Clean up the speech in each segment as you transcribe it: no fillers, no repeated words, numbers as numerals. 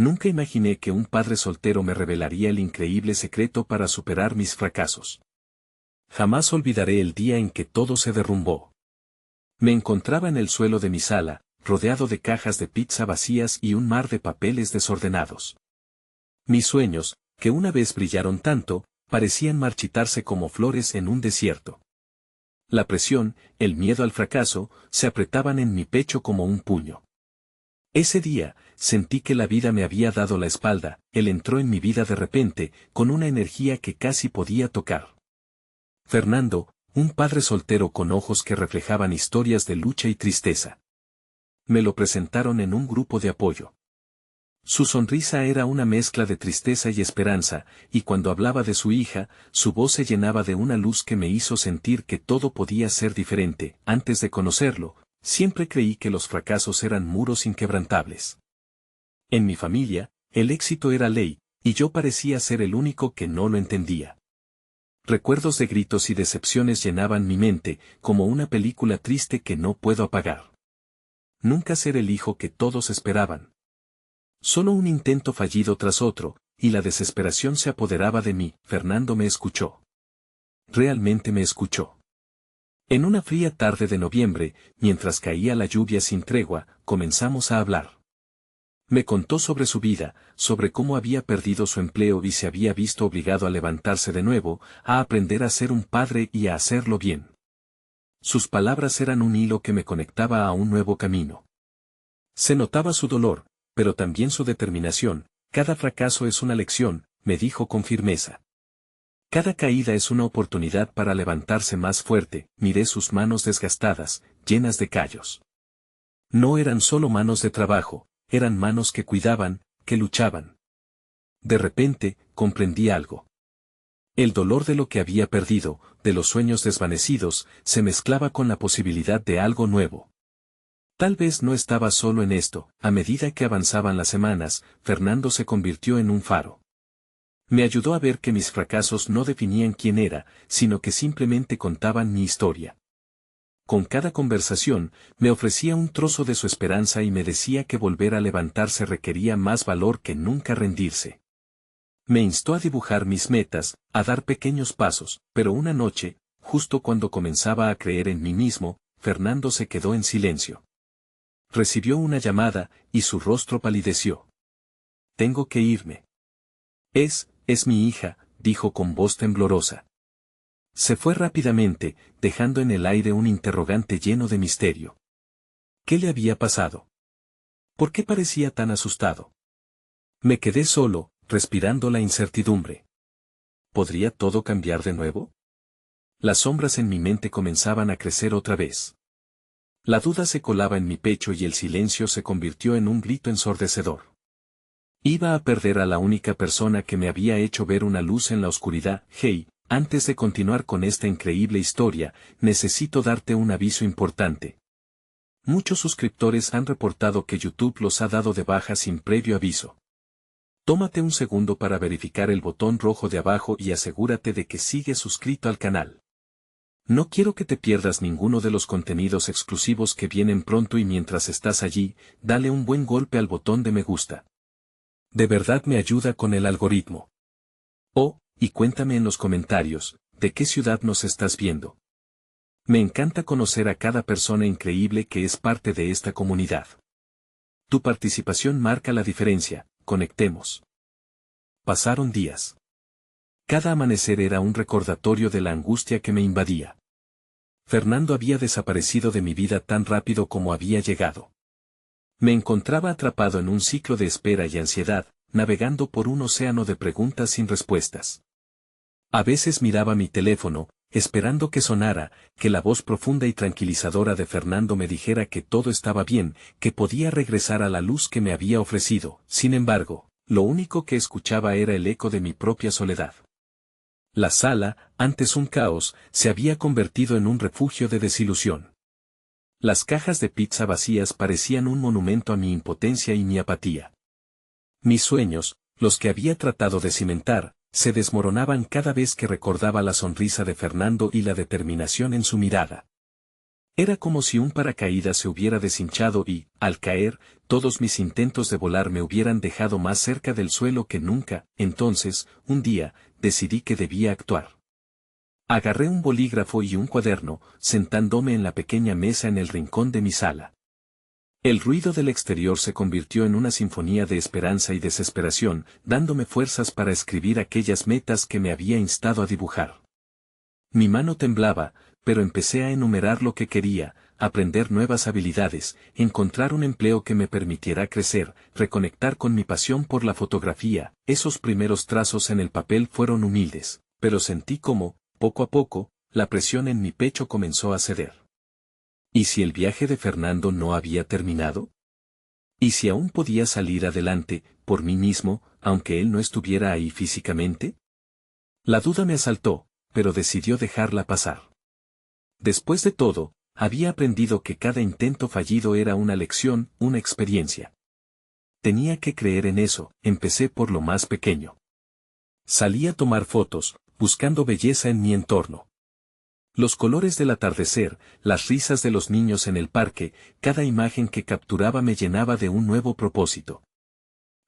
Nunca imaginé que un padre soltero me revelaría el increíble secreto para superar mis fracasos. Jamás olvidaré el día en que todo se derrumbó. Me encontraba en el suelo de mi sala, rodeado de cajas de pizza vacías y un mar de papeles desordenados. Mis sueños, que una vez brillaron tanto, parecían marchitarse como flores en un desierto. La presión, el miedo al fracaso, se apretaban en mi pecho como un puño. Ese día, sentí que la vida me había dado la espalda. Él entró en mi vida de repente, con una energía que casi podía tocar. Fernando, un padre soltero con ojos que reflejaban historias de lucha y tristeza. Me lo presentaron en un grupo de apoyo. Su sonrisa era una mezcla de tristeza y esperanza, y cuando hablaba de su hija, su voz se llenaba de una luz que me hizo sentir que todo podía ser diferente. Antes de conocerlo, siempre creí que los fracasos eran muros inquebrantables. En mi familia, el éxito era ley, y yo parecía ser el único que no lo entendía. Recuerdos de gritos y decepciones llenaban mi mente, como una película triste que no puedo apagar. Nunca ser el hijo que todos esperaban. Solo un intento fallido tras otro, y la desesperación se apoderaba de mí. Fernando me escuchó. Realmente me escuchó. En una fría tarde de noviembre, mientras caía la lluvia sin tregua, comenzamos a hablar. Me contó sobre su vida, sobre cómo había perdido su empleo y se había visto obligado a levantarse de nuevo, a aprender a ser un padre y a hacerlo bien. Sus palabras eran un hilo que me conectaba a un nuevo camino. Se notaba su dolor, pero también su determinación. Cada fracaso es una lección, me dijo con firmeza. Cada caída es una oportunidad para levantarse más fuerte. Miré sus manos desgastadas, llenas de callos. No eran solo manos de trabajo, eran manos que cuidaban, que luchaban. De repente, comprendí algo. El dolor de lo que había perdido, de los sueños desvanecidos, se mezclaba con la posibilidad de algo nuevo. Tal vez no estaba solo en esto. A medida que avanzaban las semanas, Fernando se convirtió en un faro. Me ayudó a ver que mis fracasos no definían quién era, sino que simplemente contaban mi historia. Con cada conversación, me ofrecía un trozo de su esperanza y me decía que volver a levantarse requería más valor que nunca rendirse. Me instó a dibujar mis metas, a dar pequeños pasos, pero una noche, justo cuando comenzaba a creer en mí mismo, Fernando se quedó en silencio. Recibió una llamada, y su rostro palideció. Tengo que irme. Es mi hija, dijo con voz temblorosa. Se fue rápidamente, dejando en el aire un interrogante lleno de misterio. ¿Qué le había pasado? ¿Por qué parecía tan asustado? Me quedé solo, respirando la incertidumbre. ¿Podría todo cambiar de nuevo? Las sombras en mi mente comenzaban a crecer otra vez. La duda se colaba en mi pecho y el silencio se convirtió en un grito ensordecedor. Iba a perder a la única persona que me había hecho ver una luz en la oscuridad. Hey, antes de continuar con esta increíble historia, necesito darte un aviso importante. Muchos suscriptores han reportado que YouTube los ha dado de baja sin previo aviso. Tómate un segundo para verificar el botón rojo de abajo y asegúrate de que sigues suscrito al canal. No quiero que te pierdas ninguno de los contenidos exclusivos que vienen pronto y mientras estás allí, dale un buen golpe al botón de me gusta. De verdad me ayuda con el algoritmo. Y cuéntame en los comentarios, ¿de qué ciudad nos estás viendo? Me encanta conocer a cada persona increíble que es parte de esta comunidad. Tu participación marca la diferencia. Conectemos. Pasaron días. Cada amanecer era un recordatorio de la angustia que me invadía. Fernando había desaparecido de mi vida tan rápido como había llegado. Me encontraba atrapado en un ciclo de espera y ansiedad, navegando por un océano de preguntas sin respuestas. A veces miraba mi teléfono, esperando que sonara, que la voz profunda y tranquilizadora de Fernando me dijera que todo estaba bien, que podía regresar a la luz que me había ofrecido. Sin embargo, lo único que escuchaba era el eco de mi propia soledad. La sala, antes un caos, se había convertido en un refugio de desilusión. Las cajas de pizza vacías parecían un monumento a mi impotencia y mi apatía. Mis sueños, los que había tratado de cimentar, se desmoronaban cada vez que recordaba la sonrisa de Fernando y la determinación en su mirada. Era como si un paracaídas se hubiera deshinchado y, al caer, todos mis intentos de volar me hubieran dejado más cerca del suelo que nunca. Entonces, un día, decidí que debía actuar. Agarré un bolígrafo y un cuaderno, sentándome en la pequeña mesa en el rincón de mi sala. El ruido del exterior se convirtió en una sinfonía de esperanza y desesperación, dándome fuerzas para escribir aquellas metas que me había instado a dibujar. Mi mano temblaba, pero empecé a enumerar lo que quería: aprender nuevas habilidades, encontrar un empleo que me permitiera crecer, reconectar con mi pasión por la fotografía. Esos primeros trazos en el papel fueron humildes, pero sentí como, poco a poco, la presión en mi pecho comenzó a ceder. ¿Y si el viaje de Fernando no había terminado? ¿Y si aún podía salir adelante, por mí mismo, aunque él no estuviera ahí físicamente? La duda me asaltó, pero decidió dejarla pasar. Después de todo, había aprendido que cada intento fallido era una lección, una experiencia. Tenía que creer en eso. Empecé por lo más pequeño. Salí a tomar fotos, buscando belleza en mi entorno. Los colores del atardecer, las risas de los niños en el parque, cada imagen que capturaba me llenaba de un nuevo propósito.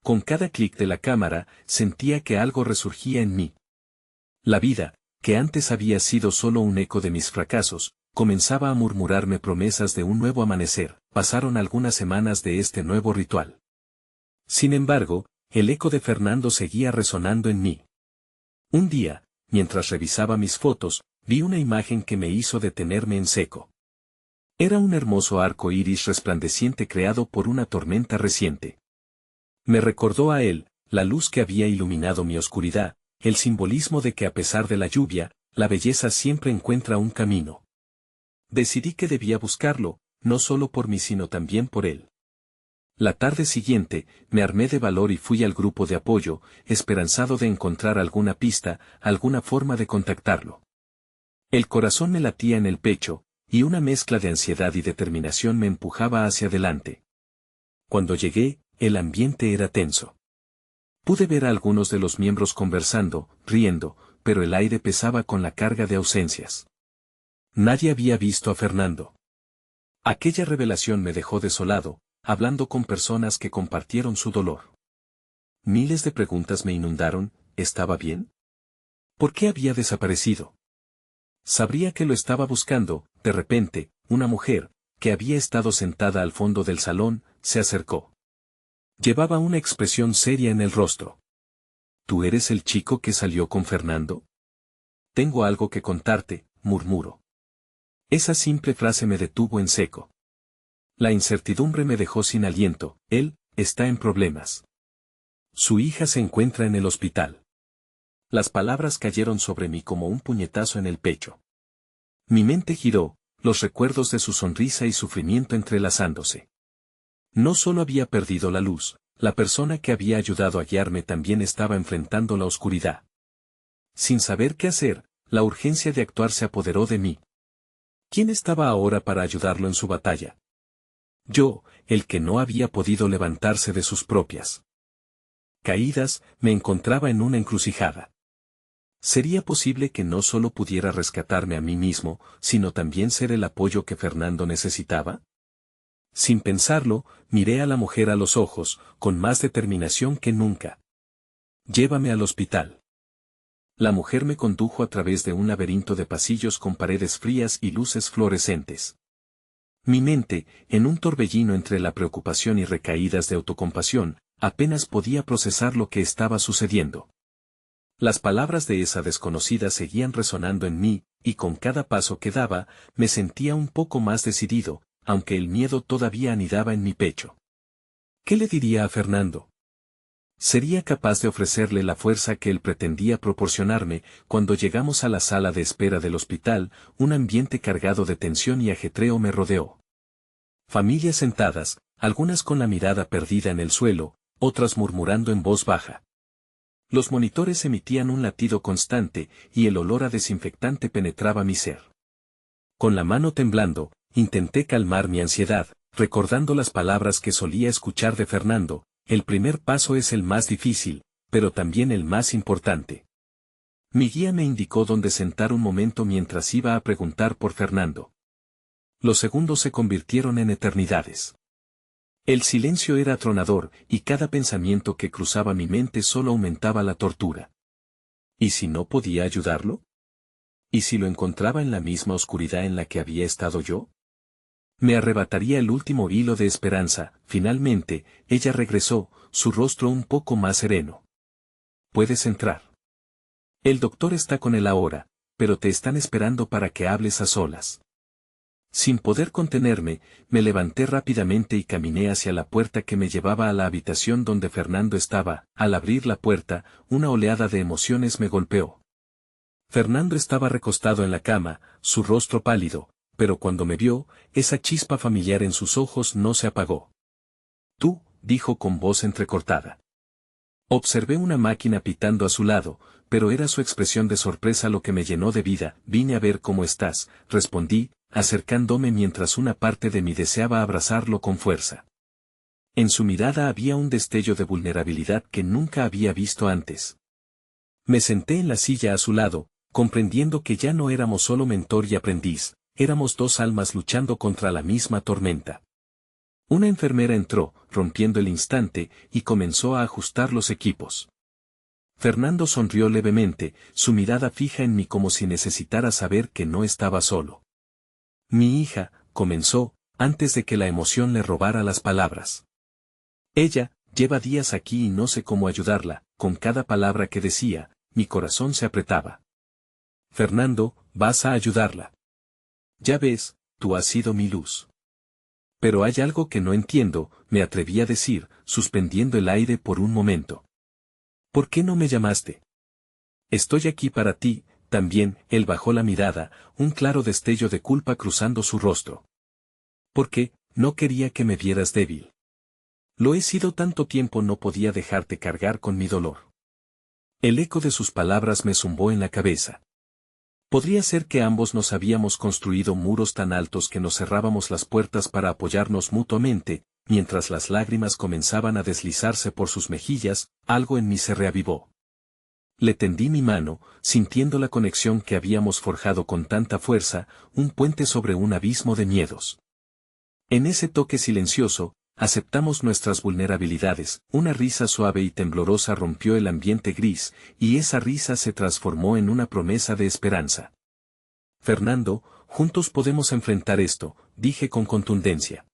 Con cada clic de la cámara, sentía que algo resurgía en mí. La vida, que antes había sido solo un eco de mis fracasos, comenzaba a murmurarme promesas de un nuevo amanecer. Pasaron algunas semanas de este nuevo ritual. Sin embargo, el eco de Fernando seguía resonando en mí. Un día, mientras revisaba mis fotos, vi una imagen que me hizo detenerme en seco. Era un hermoso arco iris resplandeciente creado por una tormenta reciente. Me recordó a él, la luz que había iluminado mi oscuridad, el simbolismo de que a pesar de la lluvia, la belleza siempre encuentra un camino. Decidí que debía buscarlo, no solo por mí sino también por él. La tarde siguiente, me armé de valor y fui al grupo de apoyo, esperanzado de encontrar alguna pista, alguna forma de contactarlo. El corazón me latía en el pecho, y una mezcla de ansiedad y determinación me empujaba hacia adelante. Cuando llegué, el ambiente era tenso. Pude ver a algunos de los miembros conversando, riendo, pero el aire pesaba con la carga de ausencias. Nadie había visto a Fernando. Aquella revelación me dejó desolado, hablando con personas que compartieron su dolor. Miles de preguntas me inundaron. ¿Estaba bien? ¿Por qué había desaparecido? Sabría que lo estaba buscando. De repente, una mujer, que había estado sentada al fondo del salón, se acercó. Llevaba una expresión seria en el rostro. ¿Tú eres el chico que salió con Fernando? Tengo algo que contarte, murmuró. Esa simple frase me detuvo en seco. La incertidumbre me dejó sin aliento. Él está en problemas. Su hija se encuentra en el hospital. Las palabras cayeron sobre mí como un puñetazo en el pecho. Mi mente giró, los recuerdos de su sonrisa y sufrimiento entrelazándose. No solo había perdido la luz, la persona que había ayudado a guiarme también estaba enfrentando la oscuridad. Sin saber qué hacer, la urgencia de actuar se apoderó de mí. ¿Quién estaba ahora para ayudarlo en su batalla? Yo, el que no había podido levantarse de sus propias caídas, me encontraba en una encrucijada. ¿Sería posible que no solo pudiera rescatarme a mí mismo, sino también ser el apoyo que Fernando necesitaba? Sin pensarlo, miré a la mujer a los ojos, con más determinación que nunca. Llévame al hospital. La mujer me condujo a través de un laberinto de pasillos con paredes frías y luces fluorescentes. Mi mente, en un torbellino entre la preocupación y recaídas de autocompasión, apenas podía procesar lo que estaba sucediendo. Las palabras de esa desconocida seguían resonando en mí, y con cada paso que daba, me sentía un poco más decidido, aunque el miedo todavía anidaba en mi pecho. ¿Qué le diría a Fernando? ¿Sería capaz de ofrecerle la fuerza que él pretendía proporcionarme? Cuando llegamos a la sala de espera del hospital, un ambiente cargado de tensión y ajetreo me rodeó. Familias sentadas, algunas con la mirada perdida en el suelo, otras murmurando en voz baja. Los monitores emitían un latido constante, y el olor a desinfectante penetraba mi ser. Con la mano temblando, intenté calmar mi ansiedad, recordando las palabras que solía escuchar de Fernando: el primer paso es el más difícil, pero también el más importante. Mi guía me indicó dónde sentar un momento mientras iba a preguntar por Fernando. Los segundos se convirtieron en eternidades. El silencio era atronador, y cada pensamiento que cruzaba mi mente solo aumentaba la tortura. ¿Y si no podía ayudarlo? ¿Y si lo encontraba en la misma oscuridad en la que había estado yo? Me arrebataría el último hilo de esperanza. Finalmente, ella regresó, su rostro un poco más sereno. Puedes entrar. El doctor está con él ahora, pero te están esperando para que hables a solas. Sin poder contenerme, me levanté rápidamente y caminé hacia la puerta que me llevaba a la habitación donde Fernando estaba. Al abrir la puerta, una oleada de emociones me golpeó. Fernando estaba recostado en la cama, su rostro pálido, pero cuando me vio, esa chispa familiar en sus ojos no se apagó. Tú, dijo con voz entrecortada. Observé una máquina pitando a su lado, pero era su expresión de sorpresa lo que me llenó de vida. Vine a ver cómo estás, respondí, acercándome mientras una parte de mí deseaba abrazarlo con fuerza. En su mirada había un destello de vulnerabilidad que nunca había visto antes. Me senté en la silla a su lado, comprendiendo que ya no éramos solo mentor y aprendiz, éramos dos almas luchando contra la misma tormenta. Una enfermera entró, rompiendo el instante, y comenzó a ajustar los equipos. Fernando sonrió levemente, su mirada fija en mí como si necesitara saber que no estaba solo. Mi hija, comenzó, antes de que la emoción le robara las palabras. Ella, lleva días aquí y no sé cómo ayudarla. Con cada palabra que decía, mi corazón se apretaba. Fernando, vas a ayudarla. Ya ves, tú has sido mi luz. Pero hay algo que no entiendo, me atreví a decir, suspendiendo el aire por un momento. ¿Por qué no me llamaste? Estoy aquí para ti. También, él bajó la mirada, un claro destello de culpa cruzando su rostro. ¿Por qué? No quería que me vieras débil. Lo he sido tanto tiempo, no podía dejarte cargar con mi dolor. El eco de sus palabras me zumbó en la cabeza. Podría ser que ambos nos habíamos construido muros tan altos que nos cerrábamos las puertas para apoyarnos mutuamente. Mientras las lágrimas comenzaban a deslizarse por sus mejillas, algo en mí se reavivó. Le tendí mi mano, sintiendo la conexión que habíamos forjado con tanta fuerza, un puente sobre un abismo de miedos. En ese toque silencioso, aceptamos nuestras vulnerabilidades. Una risa suave y temblorosa rompió el ambiente gris, y esa risa se transformó en una promesa de esperanza. Fernando, juntos podemos enfrentar esto, dije con contundencia.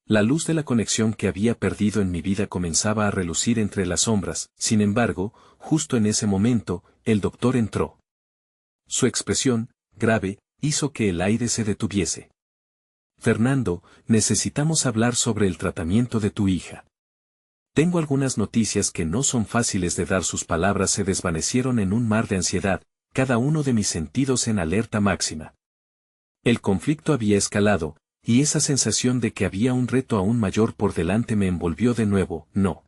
La luz de la conexión que había perdido en mi vida comenzaba a relucir entre las sombras. Sin embargo, justo en ese momento, el doctor entró. Su expresión, grave, hizo que el aire se detuviese. Fernando, necesitamos hablar sobre el tratamiento de tu hija. Tengo algunas noticias que no son fáciles de dar. Sus palabras se desvanecieron en un mar de ansiedad, cada uno de mis sentidos en alerta máxima. El conflicto había escalado, y esa sensación de que había un reto aún mayor por delante me envolvió de nuevo. No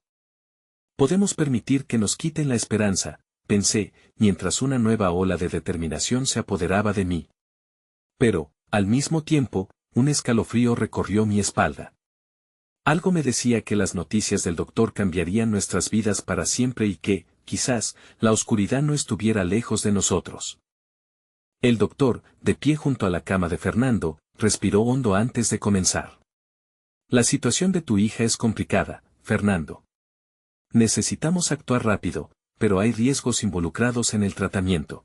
podemos permitir que nos quiten la esperanza, pensé, mientras una nueva ola de determinación se apoderaba de mí. Pero, al mismo tiempo, un escalofrío recorrió mi espalda. Algo me decía que las noticias del doctor cambiarían nuestras vidas para siempre y que, quizás, la oscuridad no estuviera lejos de nosotros. El doctor, de pie junto a la cama de Fernando, respiró hondo antes de comenzar. La situación de tu hija es complicada, Fernando. Necesitamos actuar rápido, pero hay riesgos involucrados en el tratamiento.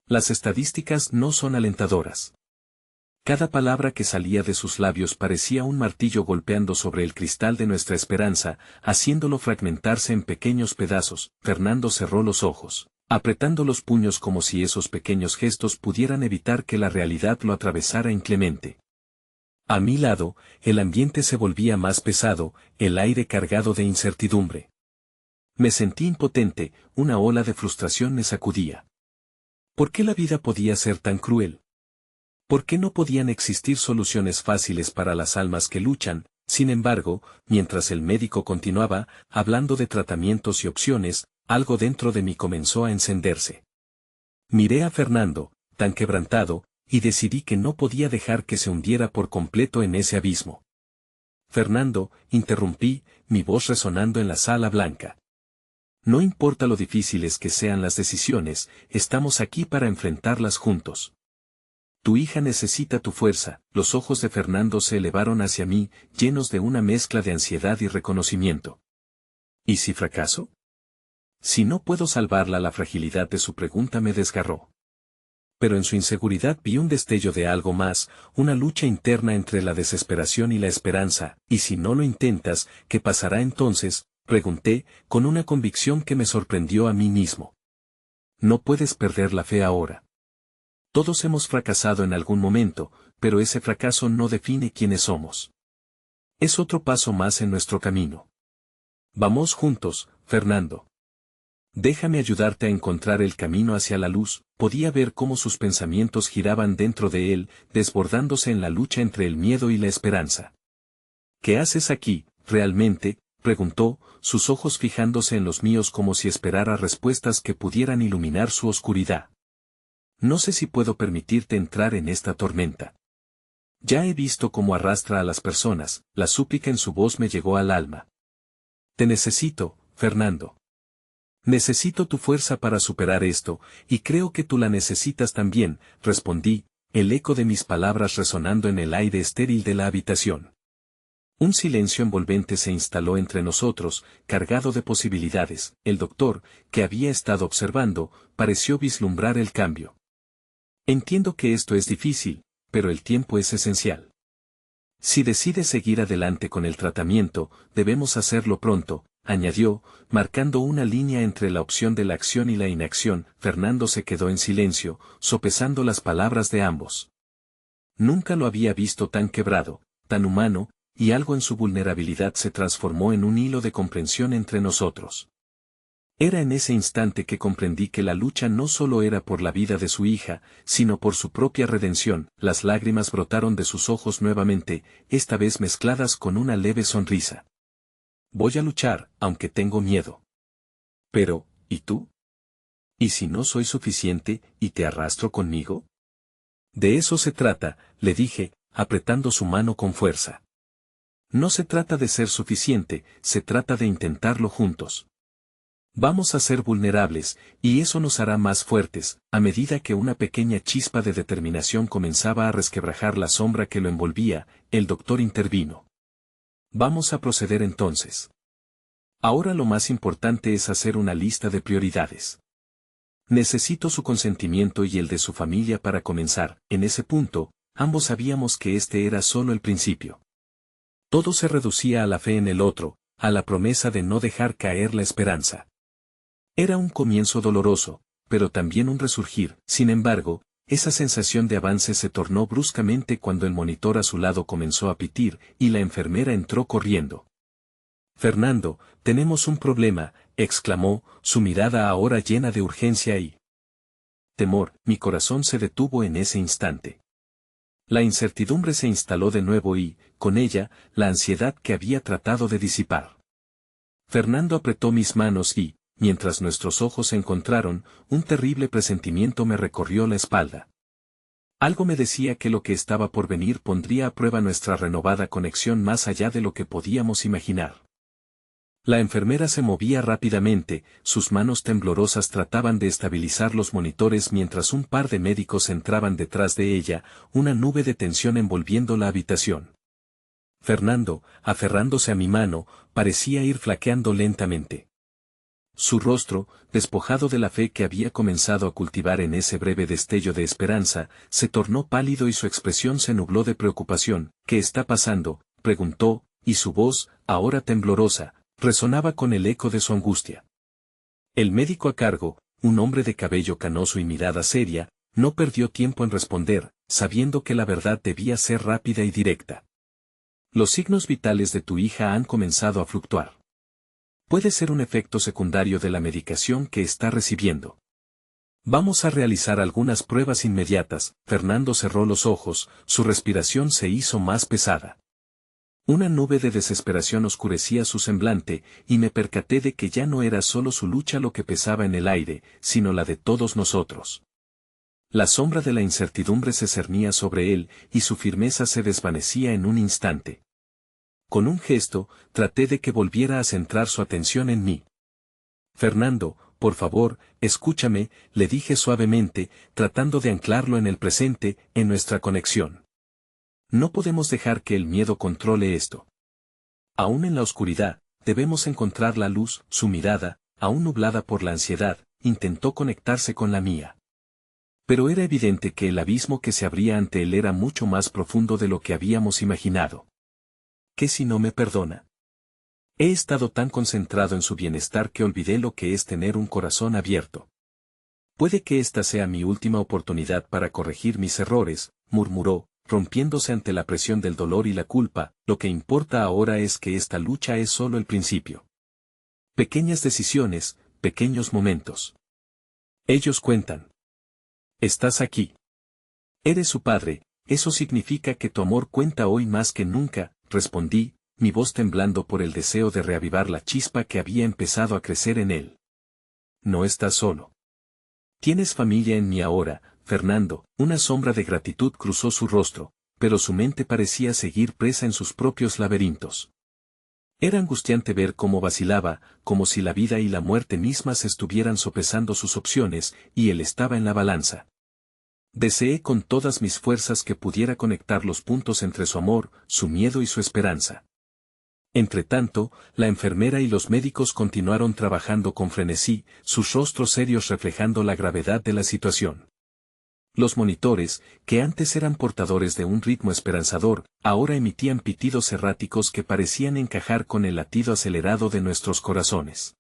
Las estadísticas no son alentadoras. Cada palabra que salía de sus labios parecía un martillo golpeando sobre el cristal de nuestra esperanza, haciéndolo fragmentarse en pequeños pedazos. Fernando cerró los ojos, apretando los puños como si esos pequeños gestos pudieran evitar que la realidad lo atravesara inclemente. A mi lado, el ambiente se volvía más pesado, el aire cargado de incertidumbre. Me sentí impotente, una ola de frustración me sacudía. ¿Por qué la vida podía ser tan cruel? ¿Por qué no podían existir soluciones fáciles para las almas que luchan? Sin embargo, mientras el médico continuaba, hablando de tratamientos y opciones, algo dentro de mí comenzó a encenderse. Miré a Fernando, tan quebrantado, y decidí que no podía dejar que se hundiera por completo en ese abismo. Fernando, interrumpí, mi voz resonando en la sala blanca. No importa lo difíciles que sean las decisiones, estamos aquí para enfrentarlas juntos. Tu hija necesita tu fuerza. Los ojos de Fernando se elevaron hacia mí, llenos de una mezcla de ansiedad y reconocimiento. ¿Y si fracaso? Si no puedo salvarla, la fragilidad de su pregunta me desgarró. Pero en su inseguridad vi un destello de algo más, una lucha interna entre la desesperación y la esperanza. ¿Y si no lo intentas, qué pasará entonces?, pregunté, con una convicción que me sorprendió a mí mismo. No puedes perder la fe ahora. Todos hemos fracasado en algún momento, pero ese fracaso no define quiénes somos. Es otro paso más en nuestro camino. Vamos juntos, Fernando. Déjame ayudarte a encontrar el camino hacia la luz. Podía ver cómo sus pensamientos giraban dentro de él, desbordándose en la lucha entre el miedo y la esperanza. ¿Qué haces aquí, realmente?, preguntó, sus ojos fijándose en los míos como si esperara respuestas que pudieran iluminar su oscuridad. No sé si puedo permitirte entrar en esta tormenta. Ya he visto cómo arrastra a las personas. La súplica en su voz me llegó al alma. Te necesito, Fernando. Necesito tu fuerza para superar esto, y creo que tú la necesitas también, respondí, el eco de mis palabras resonando en el aire estéril de la habitación. Un silencio envolvente se instaló entre nosotros, cargado de posibilidades. El doctor, que había estado observando, pareció vislumbrar el cambio. Entiendo que esto es difícil, pero el tiempo es esencial. Si decides seguir adelante con el tratamiento, debemos hacerlo pronto, añadió, marcando una línea entre la opción de la acción y la inacción. Fernando se quedó en silencio, sopesando las palabras de ambos. Nunca lo había visto tan quebrado, tan humano, y algo en su vulnerabilidad se transformó en un hilo de comprensión entre nosotros. Era en ese instante que comprendí que la lucha no solo era por la vida de su hija, sino por su propia redención. Las lágrimas brotaron de sus ojos nuevamente, esta vez mezcladas con una leve sonrisa. Voy a luchar, aunque tengo miedo. Pero, ¿y tú? ¿Y si no soy suficiente, y te arrastro conmigo? De eso se trata, le dije, apretando su mano con fuerza. No se trata de ser suficiente, se trata de intentarlo juntos. Vamos a ser vulnerables, y eso nos hará más fuertes. A medida que una pequeña chispa de determinación comenzaba a resquebrajar la sombra que lo envolvía, el doctor intervino. Vamos a proceder entonces. Ahora lo más importante es hacer una lista de prioridades. Necesito su consentimiento y el de su familia para comenzar. En ese punto, ambos sabíamos que este era solo el principio. Todo se reducía a la fe en el otro, a la promesa de no dejar caer la esperanza. Era un comienzo doloroso, pero también un resurgir. Sin embargo, esa sensación de avance se tornó bruscamente cuando el monitor a su lado comenzó a pitir, y la enfermera entró corriendo. Fernando, tenemos un problema, exclamó, su mirada ahora llena de urgencia y temor. Mi corazón se detuvo en ese instante. La incertidumbre se instaló de nuevo y, con ella, la ansiedad que había tratado de disipar. Fernando apretó mis manos y, mientras nuestros ojos se encontraron, un terrible presentimiento me recorrió la espalda. Algo me decía que lo que estaba por venir pondría a prueba nuestra renovada conexión más allá de lo que podíamos imaginar. La enfermera se movía rápidamente, sus manos temblorosas trataban de estabilizar los monitores mientras un par de médicos entraban detrás de ella, una nube de tensión envolviendo la habitación. Fernando, aferrándose a mi mano, parecía ir flaqueando lentamente. Su rostro, despojado de la fe que había comenzado a cultivar en ese breve destello de esperanza, se tornó pálido y su expresión se nubló de preocupación. ¿Qué está pasando?, preguntó, y su voz, ahora temblorosa, resonaba con el eco de su angustia. El médico a cargo, un hombre de cabello canoso y mirada seria, no perdió tiempo en responder, sabiendo que la verdad debía ser rápida y directa. Los signos vitales de tu hija han comenzado a fluctuar. Puede ser un efecto secundario de la medicación que está recibiendo. Vamos a realizar algunas pruebas inmediatas. Fernando cerró los ojos, su respiración se hizo más pesada. Una nube de desesperación oscurecía su semblante, y me percaté de que ya no era solo su lucha lo que pesaba en el aire, sino la de todos nosotros. La sombra de la incertidumbre se cernía sobre él, y su firmeza se desvanecía en un instante. Con un gesto, traté de que volviera a centrar su atención en mí. Fernando, por favor, escúchame, le dije suavemente, tratando de anclarlo en el presente, en nuestra conexión. No podemos dejar que el miedo controle esto. Aún en la oscuridad, debemos encontrar la luz. Su mirada, aún nublada por la ansiedad, intentó conectarse con la mía. Pero era evidente que el abismo que se abría ante él era mucho más profundo de lo que habíamos imaginado. ¿Qué si no me perdona? He estado tan concentrado en su bienestar que olvidé lo que es tener un corazón abierto. Puede que esta sea mi última oportunidad para corregir mis errores, murmuró, rompiéndose ante la presión del dolor y la culpa. Lo que importa ahora es que esta lucha es solo el principio. Pequeñas decisiones, pequeños momentos. Ellos cuentan. Estás aquí. Eres su padre, eso significa que tu amor cuenta hoy más que nunca, respondí, mi voz temblando por el deseo de reavivar la chispa que había empezado a crecer en él. No estás solo. Tienes familia en mí ahora, Fernando. Una sombra de gratitud cruzó su rostro, pero su mente parecía seguir presa en sus propios laberintos. Era angustiante ver cómo vacilaba, como si la vida y la muerte mismas estuvieran sopesando sus opciones, y él estaba en la balanza. Deseé con todas mis fuerzas que pudiera conectar los puntos entre su amor, su miedo y su esperanza. Entretanto, la enfermera y los médicos continuaron trabajando con frenesí, sus rostros serios reflejando la gravedad de la situación. Los monitores, que antes eran portadores de un ritmo esperanzador, ahora emitían pitidos erráticos que parecían encajar con el latido acelerado de nuestros corazones.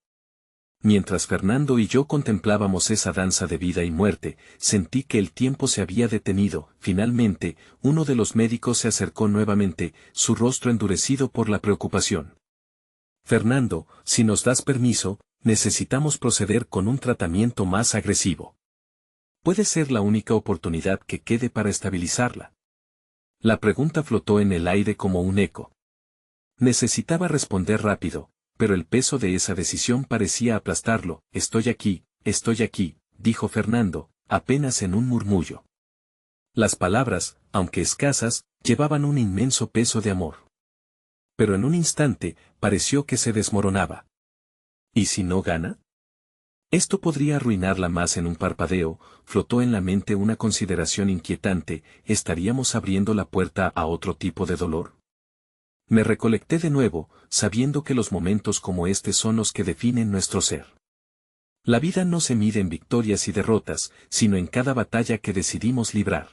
Mientras Fernando y yo contemplábamos esa danza de vida y muerte, sentí que el tiempo se había detenido. Finalmente, uno de los médicos se acercó nuevamente, su rostro endurecido por la preocupación. Fernando, si nos das permiso, necesitamos proceder con un tratamiento más agresivo. Puede ser la única oportunidad que quede para estabilizarla. La pregunta flotó en el aire como un eco. Necesitaba responder rápido, pero el peso de esa decisión parecía aplastarlo. Estoy aquí, dijo Fernando, apenas en un murmullo. Las palabras, aunque escasas, llevaban un inmenso peso de amor. Pero en un instante, pareció que se desmoronaba. ¿Y si no gana? Esto podría arruinarla más. En un parpadeo, flotó en la mente una consideración inquietante. ¿Estaríamos abriendo la puerta a otro tipo de dolor? Me recolecté de nuevo, sabiendo que los momentos como este son los que definen nuestro ser. La vida no se mide en victorias y derrotas, sino en cada batalla que decidimos librar.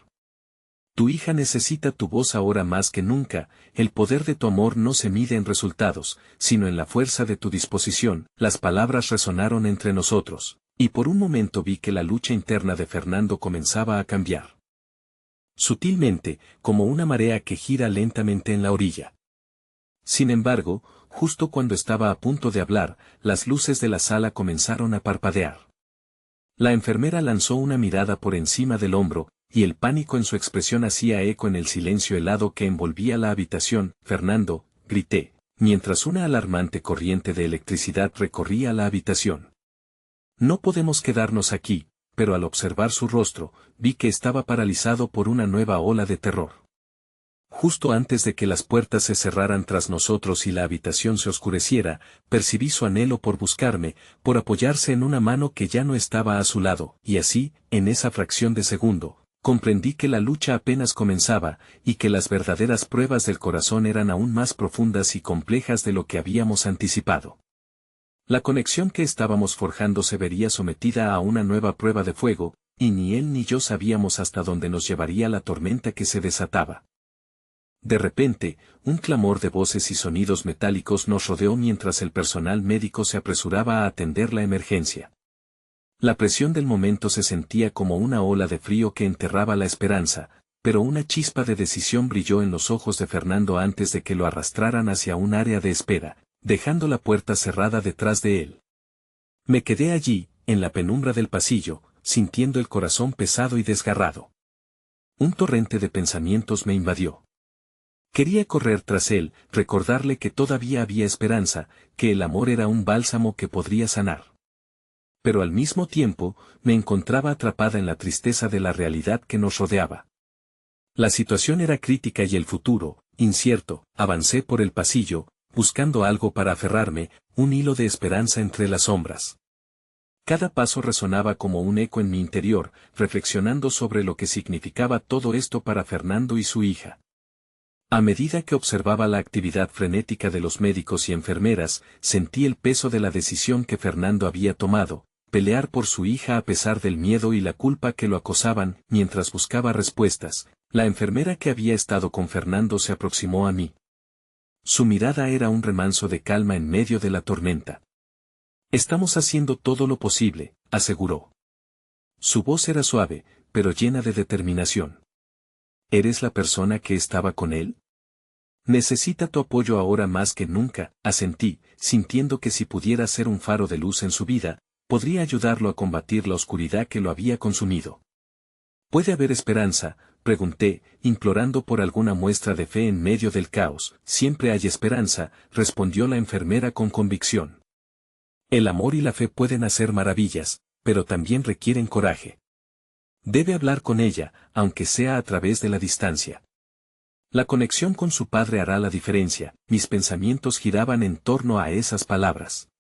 Tu hija necesita tu voz ahora más que nunca. El poder de tu amor no se mide en resultados, sino en la fuerza de tu disposición. Las palabras resonaron entre nosotros, y por un momento vi que la lucha interna de Fernando comenzaba a cambiar. Sutilmente, como una marea que gira lentamente en la orilla. Sin embargo, justo cuando estaba a punto de hablar, las luces de la sala comenzaron a parpadear. La enfermera lanzó una mirada por encima del hombro, y el pánico en su expresión hacía eco en el silencio helado que envolvía la habitación. Fernando, grité, mientras una alarmante corriente de electricidad recorría la habitación. No podemos quedarnos aquí, pero al observar su rostro, vi que estaba paralizado por una nueva ola de terror. Justo antes de que las puertas se cerraran tras nosotros y la habitación se oscureciera, percibí su anhelo por buscarme, por apoyarse en una mano que ya no estaba a su lado, y así, en esa fracción de segundo, comprendí que la lucha apenas comenzaba, y que las verdaderas pruebas del corazón eran aún más profundas y complejas de lo que habíamos anticipado. La conexión que estábamos forjando se vería sometida a una nueva prueba de fuego, y ni él ni yo sabíamos hasta dónde nos llevaría la tormenta que se desataba. De repente, un clamor de voces y sonidos metálicos nos rodeó mientras el personal médico se apresuraba a atender la emergencia. La presión del momento se sentía como una ola de frío que enterraba la esperanza, pero una chispa de decisión brilló en los ojos de Fernando antes de que lo arrastraran hacia un área de espera, dejando la puerta cerrada detrás de él. Me quedé allí, en la penumbra del pasillo, sintiendo el corazón pesado y desgarrado. Un torrente de pensamientos me invadió. Quería correr tras él, recordarle que todavía había esperanza, que el amor era un bálsamo que podría sanar. Pero al mismo tiempo, me encontraba atrapada en la tristeza de la realidad que nos rodeaba. La situación era crítica y el futuro, incierto. Avancé por el pasillo, buscando algo para aferrarme, un hilo de esperanza entre las sombras. Cada paso resonaba como un eco en mi interior, reflexionando sobre lo que significaba todo esto para Fernando y su hija. A medida que observaba la actividad frenética de los médicos y enfermeras, sentí el peso de la decisión que Fernando había tomado, pelear por su hija a pesar del miedo y la culpa que lo acosaban. Mientras buscaba respuestas, la enfermera que había estado con Fernando se aproximó a mí. Su mirada era un remanso de calma en medio de la tormenta. Estamos haciendo todo lo posible, aseguró. Su voz era suave, pero llena de determinación. ¿Eres la persona que estaba con él? Necesita tu apoyo ahora más que nunca, asentí, sintiendo que si pudiera ser un faro de luz en su vida, podría ayudarlo a combatir la oscuridad que lo había consumido. ¿Puede haber esperanza?, pregunté, implorando por alguna muestra de fe en medio del caos. Siempre hay esperanza, respondió la enfermera con convicción. El amor y la fe pueden hacer maravillas, pero también requieren coraje. Debe hablar con ella, aunque sea a través de la distancia. La conexión con su padre hará la diferencia. Mis pensamientos giraban en torno a esas palabras.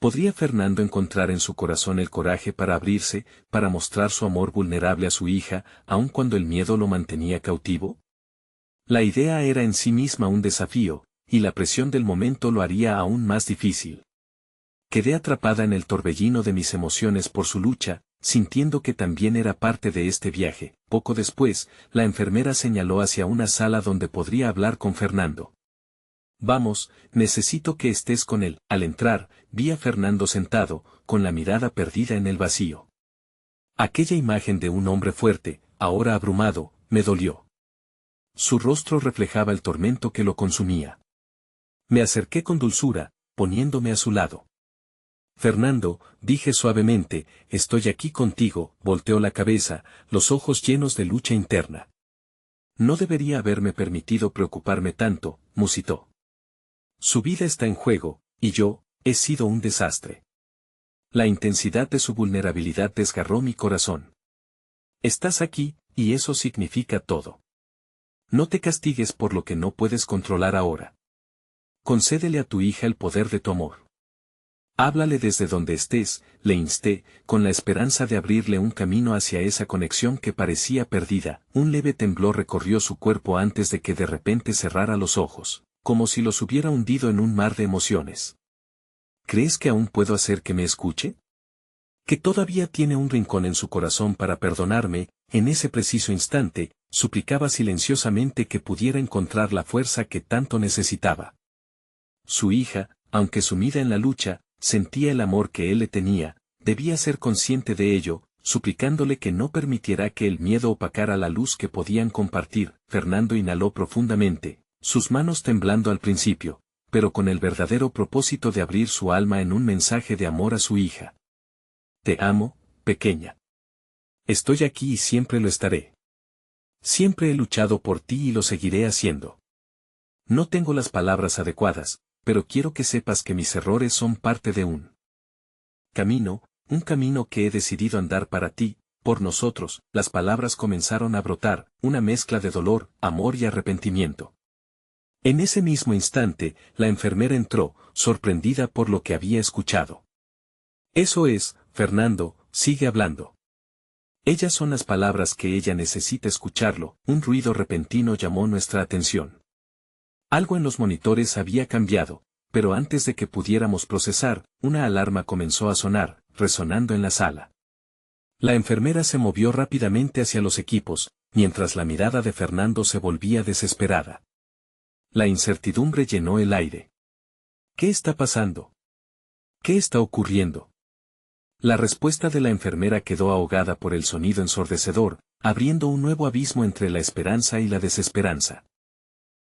¿Podría Fernando encontrar en su corazón el coraje para abrirse, para mostrar su amor vulnerable a su hija, aun cuando el miedo lo mantenía cautivo? La idea era en sí misma un desafío, y la presión del momento lo haría aún más difícil. Quedé atrapada en el torbellino de mis emociones por su lucha, sintiendo que también era parte de este viaje. Poco después, la enfermera señaló hacia una sala donde podría hablar con Fernando. Vamos, necesito que estés con él. Al entrar, vi a Fernando sentado, con la mirada perdida en el vacío. Aquella imagen de un hombre fuerte, ahora abrumado, me dolió. Su rostro reflejaba el tormento que lo consumía. Me acerqué con dulzura, poniéndome a su lado. Fernando, dije suavemente, estoy aquí contigo. Volteó la cabeza, los ojos llenos de lucha interna. No debería haberme permitido preocuparme tanto, musitó. Su vida está en juego, y yo, he sido un desastre. La intensidad de su vulnerabilidad desgarró mi corazón. Estás aquí, y eso significa todo. No te castigues por lo que no puedes controlar ahora. Concédele a tu hija el poder de tu amor. Háblale desde donde estés, le insté, con la esperanza de abrirle un camino hacia esa conexión que parecía perdida. Un leve temblor recorrió su cuerpo antes de que de repente cerrara los ojos, como si los hubiera hundido en un mar de emociones. ¿Crees que aún puedo hacer que me escuche? Que todavía tiene un rincón en su corazón para perdonarme. En ese preciso instante, suplicaba silenciosamente que pudiera encontrar la fuerza que tanto necesitaba. Su hija, aunque sumida en la lucha, sentía el amor que él le tenía, debía ser consciente de ello, suplicándole que no permitiera que el miedo opacara la luz que podían compartir. Fernando inhaló profundamente, sus manos temblando al principio, pero con el verdadero propósito de abrir su alma en un mensaje de amor a su hija. Te amo, pequeña. Estoy aquí y siempre lo estaré. Siempre he luchado por ti y lo seguiré haciendo. No tengo las palabras adecuadas, pero quiero que sepas que mis errores son parte de un camino que he decidido andar para ti, por nosotros. Las palabras comenzaron a brotar, una mezcla de dolor, amor y arrepentimiento. En ese mismo instante, la enfermera entró, sorprendida por lo que había escuchado. Eso es, Fernando, sigue hablando. Ellas son las palabras que ella necesita escucharlo. Un ruido repentino llamó nuestra atención. Algo en los monitores había cambiado, pero antes de que pudiéramos procesar, una alarma comenzó a sonar, resonando en la sala. La enfermera se movió rápidamente hacia los equipos, mientras la mirada de Fernando se volvía desesperada. La incertidumbre llenó el aire. ¿Qué está pasando? ¿Qué está ocurriendo? La respuesta de la enfermera quedó ahogada por el sonido ensordecedor, abriendo un nuevo abismo entre la esperanza y la desesperanza.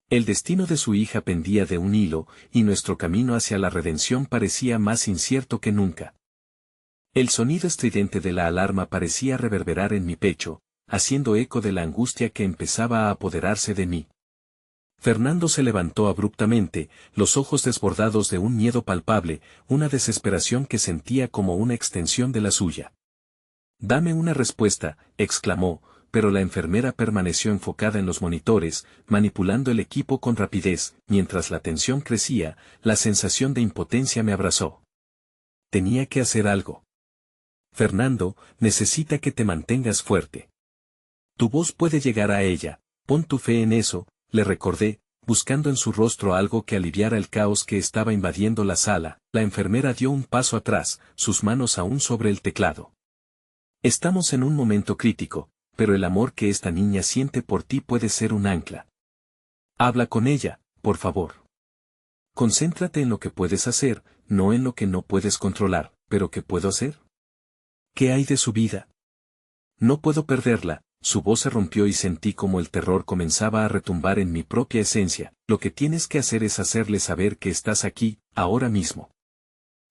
El destino de su hija pendía de un hilo, y nuestro camino hacia la redención parecía más incierto que nunca. El sonido estridente de la alarma parecía reverberar en mi pecho, haciendo eco de la angustia que empezaba a apoderarse de mí. Fernando se levantó abruptamente, los ojos desbordados de un miedo palpable, una desesperación que sentía como una extensión de la suya. «Dame una respuesta», exclamó, pero la enfermera permaneció enfocada en los monitores, manipulando el equipo con rapidez. Mientras la tensión crecía, la sensación de impotencia me abrazó. Tenía que hacer algo. Fernando, necesita que te mantengas fuerte. Tu voz puede llegar a ella, pon tu fe en eso, le recordé, buscando en su rostro algo que aliviara el caos que estaba invadiendo la sala. La enfermera dio un paso atrás, sus manos aún sobre el teclado. Estamos en un momento crítico, pero el amor que esta niña siente por ti puede ser un ancla. Habla con ella, por favor. Concéntrate en lo que puedes hacer, no en lo que no puedes controlar. ¿Pero qué puedo hacer? ¿Qué hay de su vida? No puedo perderla. Su voz se rompió y sentí como el terror comenzaba a retumbar en mi propia esencia. Lo que tienes que hacer es hacerle saber que estás aquí, ahora mismo.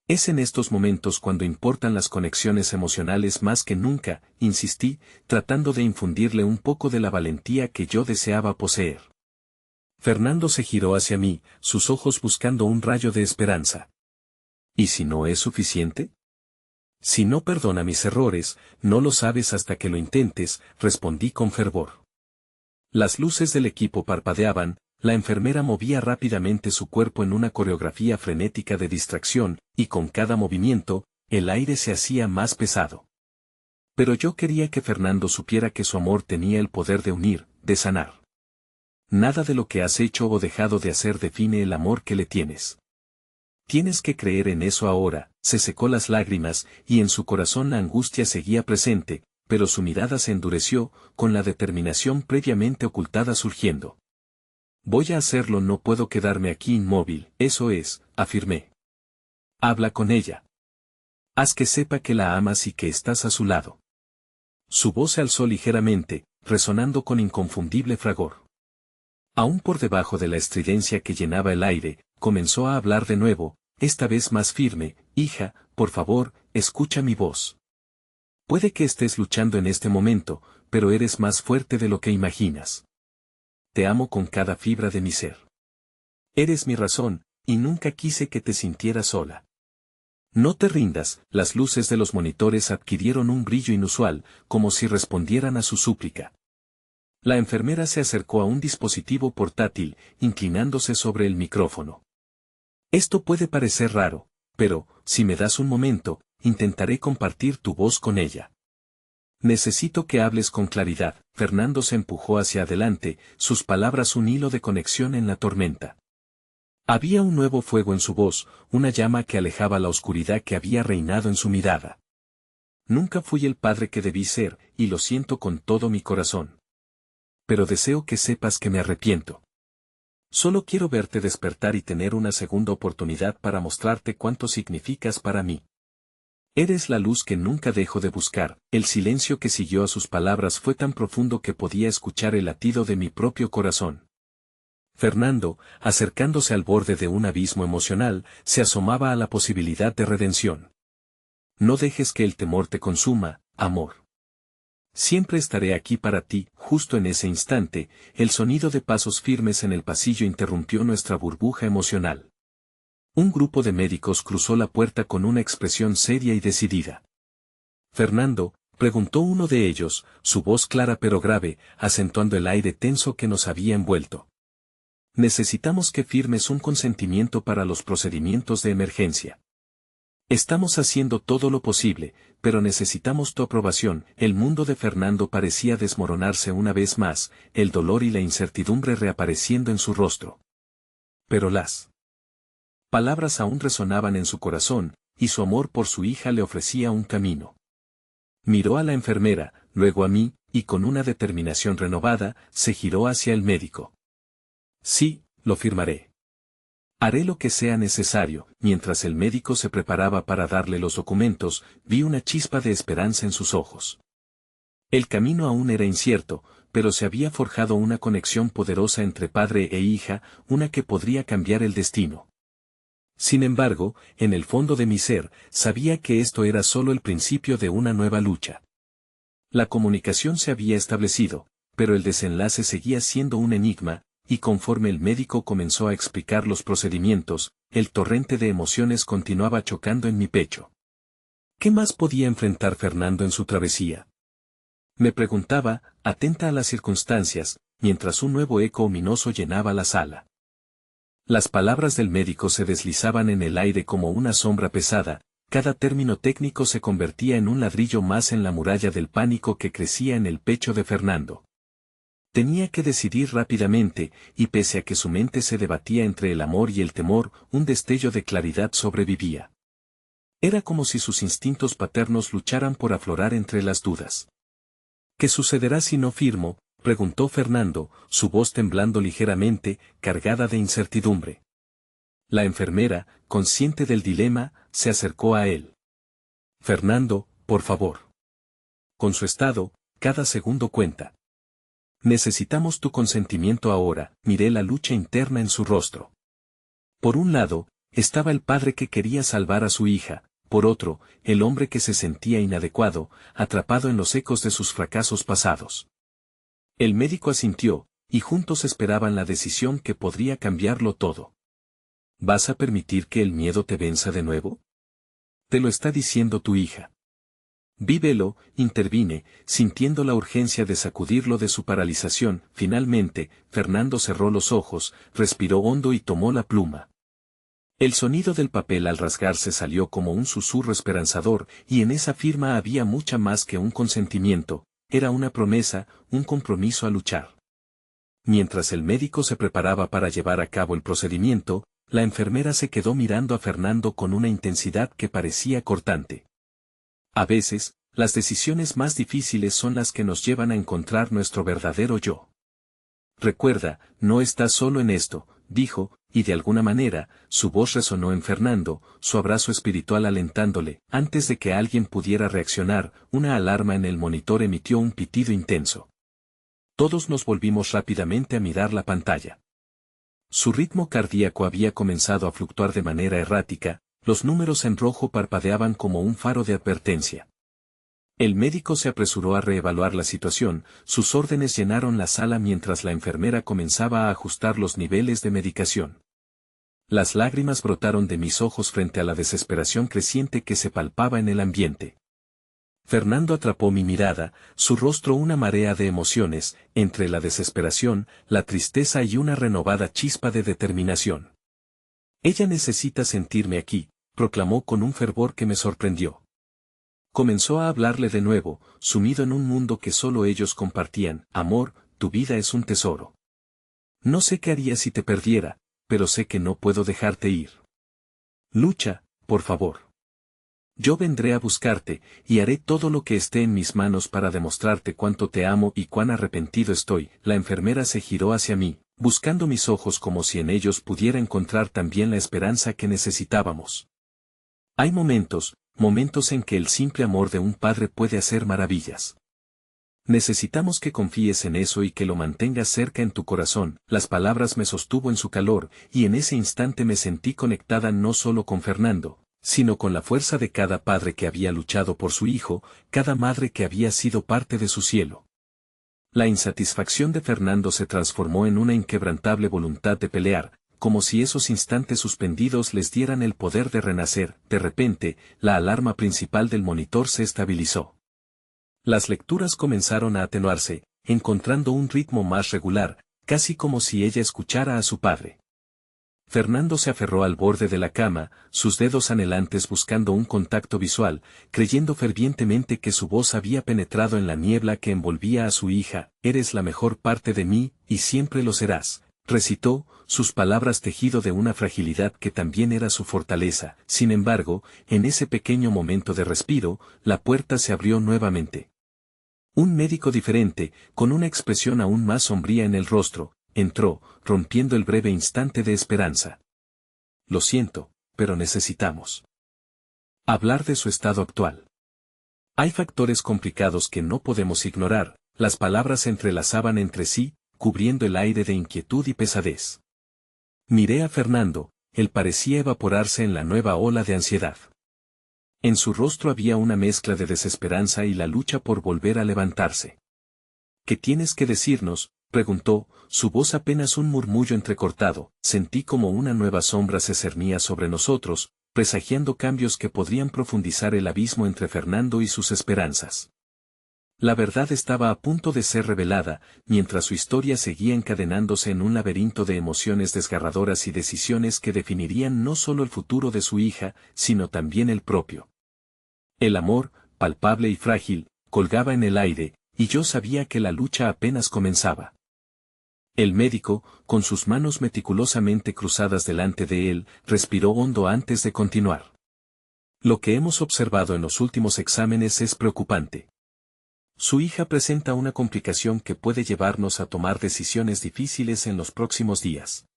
Es en estos momentos cuando importan las conexiones emocionales más que nunca, insistí, tratando de infundirle un poco de la valentía que yo deseaba poseer. Fernando se giró hacia mí, sus ojos buscando un rayo de esperanza. ¿Y si no es suficiente? Si no perdona mis errores, no lo sabes hasta que lo intentes, respondí con fervor. Las luces del equipo parpadeaban, la enfermera movía rápidamente su cuerpo en una coreografía frenética de distracción, y con cada movimiento, el aire se hacía más pesado. Pero yo quería que Fernando supiera que su amor tenía el poder de unir, de sanar. Nada de lo que has hecho o dejado de hacer define el amor que le tienes. Tienes que creer en eso ahora. Se secó las lágrimas, y en su corazón la angustia seguía presente, pero su mirada se endureció, con la determinación previamente ocultada surgiendo. Voy a hacerlo, no puedo quedarme aquí inmóvil, eso es, afirmé. Habla con ella. Haz que sepa que la amas y que estás a su lado. Su voz se alzó ligeramente, resonando con inconfundible fragor. Aún por debajo de la estridencia que llenaba el aire, comenzó a hablar de nuevo, esta vez más firme. Hija, por favor, escucha mi voz. Puede que estés luchando en este momento, pero eres más fuerte de lo que imaginas. Te amo con cada fibra de mi ser. Eres mi razón, y nunca quise que te sintieras sola. No te rindas. Las luces de los monitores adquirieron un brillo inusual, como si respondieran a su súplica. La enfermera se acercó a un dispositivo portátil, inclinándose sobre el micrófono. Esto puede parecer raro, pero, si me das un momento, intentaré compartir tu voz con ella. Necesito que hables con claridad. Fernando se empujó hacia adelante, sus palabras un hilo de conexión en la tormenta. Había un nuevo fuego en su voz, una llama que alejaba la oscuridad que había reinado en su mirada. Nunca fui el padre que debí ser, y lo siento con todo mi corazón. Pero deseo que sepas que me arrepiento. Solo quiero verte despertar y tener una segunda oportunidad para mostrarte cuánto significas para mí. Eres la luz que nunca dejo de buscar. El silencio que siguió a sus palabras fue tan profundo que podía escuchar el latido de mi propio corazón. Fernando, acercándose al borde de un abismo emocional, se asomaba a la posibilidad de redención. No dejes que el temor te consuma, amor. Siempre estaré aquí para ti. Justo en ese instante, el sonido de pasos firmes en el pasillo interrumpió nuestra burbuja emocional. Un grupo de médicos cruzó la puerta con una expresión seria y decidida. Fernando, preguntó uno de ellos, su voz clara pero grave, acentuando el aire tenso que nos había envuelto. Necesitamos que firmes un consentimiento para los procedimientos de emergencia. Estamos haciendo todo lo posible, pero necesitamos tu aprobación. El mundo de Fernando parecía desmoronarse una vez más, el dolor y la incertidumbre reapareciendo en su rostro. Pero las palabras aún resonaban en su corazón, y su amor por su hija le ofrecía un camino. Miró a la enfermera, luego a mí, y con una determinación renovada, se giró hacia el médico. Sí, lo firmaré. Haré lo que sea necesario. Mientras el médico se preparaba para darle los documentos, vi una chispa de esperanza en sus ojos. El camino aún era incierto, pero se había forjado una conexión poderosa entre padre e hija, una que podría cambiar el destino. Sin embargo, en el fondo de mi ser, sabía que esto era solo el principio de una nueva lucha. La comunicación se había establecido, pero el desenlace seguía siendo un enigma, y conforme el médico comenzó a explicar los procedimientos, el torrente de emociones continuaba chocando en mi pecho. ¿Qué más podía enfrentar Fernando en su travesía? Me preguntaba, atenta a las circunstancias, mientras un nuevo eco ominoso llenaba la sala. Las palabras del médico se deslizaban en el aire como una sombra pesada, cada término técnico se convertía en un ladrillo más en la muralla del pánico que crecía en el pecho de Fernando. Tenía que decidir rápidamente, y pese a que su mente se debatía entre el amor y el temor, un destello de claridad sobrevivía. Era como si sus instintos paternos lucharan por aflorar entre las dudas. ¿Qué sucederá si no firmo?, preguntó Fernando, su voz temblando ligeramente, cargada de incertidumbre. La enfermera, consciente del dilema, se acercó a él. Fernando, por favor. Con su estado, cada segundo cuenta. Necesitamos tu consentimiento ahora. Miré la lucha interna en su rostro. Por un lado, estaba el padre que quería salvar a su hija, por otro, el hombre que se sentía inadecuado, atrapado en los ecos de sus fracasos pasados. El médico asintió, y juntos esperaban la decisión que podría cambiarlo todo. ¿Vas a permitir que el miedo te venza de nuevo? Te lo está diciendo tu hija. Vívelo, intervine, sintiendo la urgencia de sacudirlo de su paralización. Finalmente, Fernando cerró los ojos, respiró hondo y tomó la pluma. El sonido del papel al rasgarse salió como un susurro esperanzador, y en esa firma había mucha más que un consentimiento, era una promesa, un compromiso a luchar. Mientras el médico se preparaba para llevar a cabo el procedimiento, la enfermera se quedó mirando a Fernando con una intensidad que parecía cortante. A veces, las decisiones más difíciles son las que nos llevan a encontrar nuestro verdadero yo. Recuerda, no estás solo en esto, dijo, y de alguna manera, su voz resonó en Fernando, su abrazo espiritual alentándole. Antes de que alguien pudiera reaccionar, una alarma en el monitor emitió un pitido intenso. Todos nos volvimos rápidamente a mirar la pantalla. Su ritmo cardíaco había comenzado a fluctuar de manera errática, los números en rojo parpadeaban como un faro de advertencia. El médico se apresuró a reevaluar la situación, sus órdenes llenaron la sala mientras la enfermera comenzaba a ajustar los niveles de medicación. Las lágrimas brotaron de mis ojos frente a la desesperación creciente que se palpaba en el ambiente. Fernando atrapó mi mirada, su rostro una marea de emociones, entre la desesperación, la tristeza y una renovada chispa de determinación. Ella necesita sentirme aquí, proclamó con un fervor que me sorprendió. Comenzó a hablarle de nuevo, sumido en un mundo que solo ellos compartían. Amor, tu vida es un tesoro. No sé qué haría si te perdiera, pero sé que no puedo dejarte ir. Lucha, por favor. Yo vendré a buscarte, y haré todo lo que esté en mis manos para demostrarte cuánto te amo y cuán arrepentido estoy. La enfermera se giró hacia mí, buscando mis ojos como si en ellos pudiera encontrar también la esperanza que necesitábamos. Hay momentos en que el simple amor de un padre puede hacer maravillas. Necesitamos que confíes en eso y que lo mantengas cerca en tu corazón. Las palabras me sostuvo en su calor, y en ese instante me sentí conectada no solo con Fernando, sino con la fuerza de cada padre que había luchado por su hijo, cada madre que había sido parte de su cielo. La insatisfacción de Fernando se transformó en una inquebrantable voluntad de pelear, como si esos instantes suspendidos les dieran el poder de renacer. De repente, la alarma principal del monitor se estabilizó. Las lecturas comenzaron a atenuarse, encontrando un ritmo más regular, casi como si ella escuchara a su padre. Fernando se aferró al borde de la cama, sus dedos anhelantes buscando un contacto visual, creyendo fervientemente que su voz había penetrado en la niebla que envolvía a su hija. Eres la mejor parte de mí, y siempre lo serás, recitó, sus palabras tejido de una fragilidad que también era su fortaleza. Sin embargo, en ese pequeño momento de respiro, la puerta se abrió nuevamente. Un médico diferente, con una expresión aún más sombría en el rostro, entró, rompiendo el breve instante de esperanza. Lo siento, pero necesitamos hablar de su estado actual. Hay factores complicados que no podemos ignorar. Las palabras se entrelazaban entre sí, cubriendo el aire de inquietud y pesadez. Miré a Fernando, él parecía evaporarse en la nueva ola de ansiedad. En su rostro había una mezcla de desesperanza y la lucha por volver a levantarse. ¿Qué tienes que decirnos?, preguntó, su voz apenas un murmullo entrecortado. Sentí como una nueva sombra se cernía sobre nosotros, presagiando cambios que podrían profundizar el abismo entre Fernando y sus esperanzas. La verdad estaba a punto de ser revelada, mientras su historia seguía encadenándose en un laberinto de emociones desgarradoras y decisiones que definirían no solo el futuro de su hija, sino también el propio. El amor, palpable y frágil, colgaba en el aire, y yo sabía que la lucha apenas comenzaba. El médico, con sus manos meticulosamente cruzadas delante de él, respiró hondo antes de continuar. Lo que hemos observado en los últimos exámenes es preocupante. Su hija presenta una complicación que puede llevarnos a tomar decisiones difíciles en los próximos días.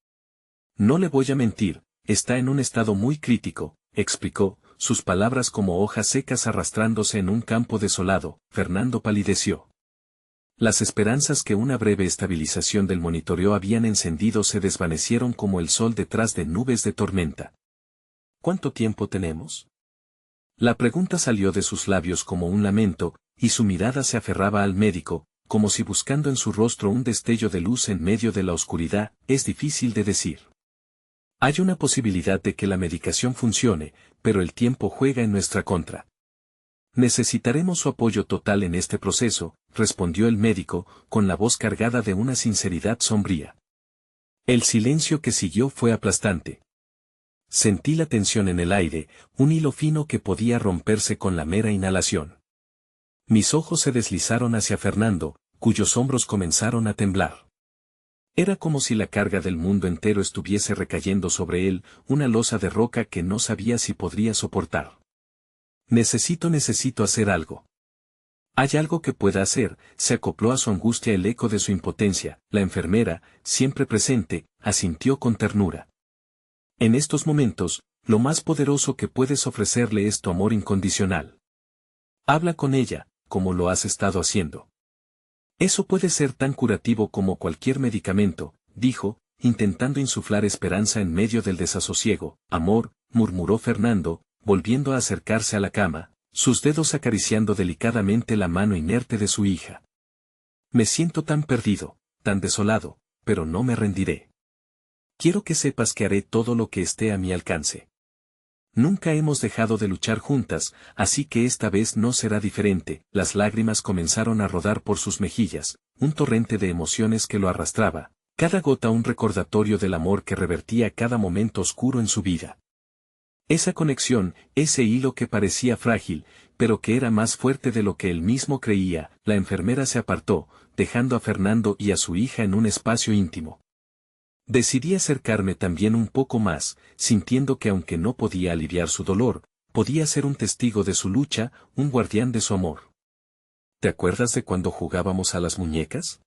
No le voy a mentir, está en un estado muy crítico, explicó, sus palabras como hojas secas arrastrándose en un campo desolado. Fernando palideció. Las esperanzas que una breve estabilización del monitoreo habían encendido se desvanecieron como el sol detrás de nubes de tormenta. ¿Cuánto tiempo tenemos? La pregunta salió de sus labios como un lamento, y su mirada se aferraba al médico, como si buscando en su rostro un destello de luz en medio de la oscuridad. Es difícil de decir. Hay una posibilidad de que la medicación funcione, pero el tiempo juega en nuestra contra. Necesitaremos su apoyo total en este proceso, respondió el médico, con la voz cargada de una sinceridad sombría. El silencio que siguió fue aplastante. Sentí la tensión en el aire, un hilo fino que podía romperse con la mera inhalación. Mis ojos se deslizaron hacia Fernando, cuyos hombros comenzaron a temblar. Era como si la carga del mundo entero estuviese recayendo sobre él, una losa de roca que no sabía si podría soportar. Necesito hacer algo. Hay algo que pueda hacer. Se acopló a su angustia el eco de su impotencia. La enfermera, siempre presente, asintió con ternura. En estos momentos, lo más poderoso que puedes ofrecerle es tu amor incondicional. Habla con ella, como lo has estado haciendo. Eso puede ser tan curativo como cualquier medicamento, dijo, intentando insuflar esperanza en medio del desasosiego. Amor, murmuró Fernando, volviendo a acercarse a la cama, sus dedos acariciando delicadamente la mano inerte de su hija. Me siento tan perdido, tan desolado, pero no me rendiré. Quiero que sepas que haré todo lo que esté a mi alcance. Nunca hemos dejado de luchar juntas, así que esta vez no será diferente. Las lágrimas comenzaron a rodar por sus mejillas, un torrente de emociones que lo arrastraba, cada gota un recordatorio del amor que revertía cada momento oscuro en su vida. Esa conexión, ese hilo que parecía frágil, pero que era más fuerte de lo que él mismo creía. La enfermera se apartó, dejando a Fernando y a su hija en un espacio íntimo. Decidí acercarme también un poco más, sintiendo que aunque no podía aliviar su dolor, podía ser un testigo de su lucha, un guardián de su amor. ¿Te acuerdas de cuando jugábamos a las muñecas?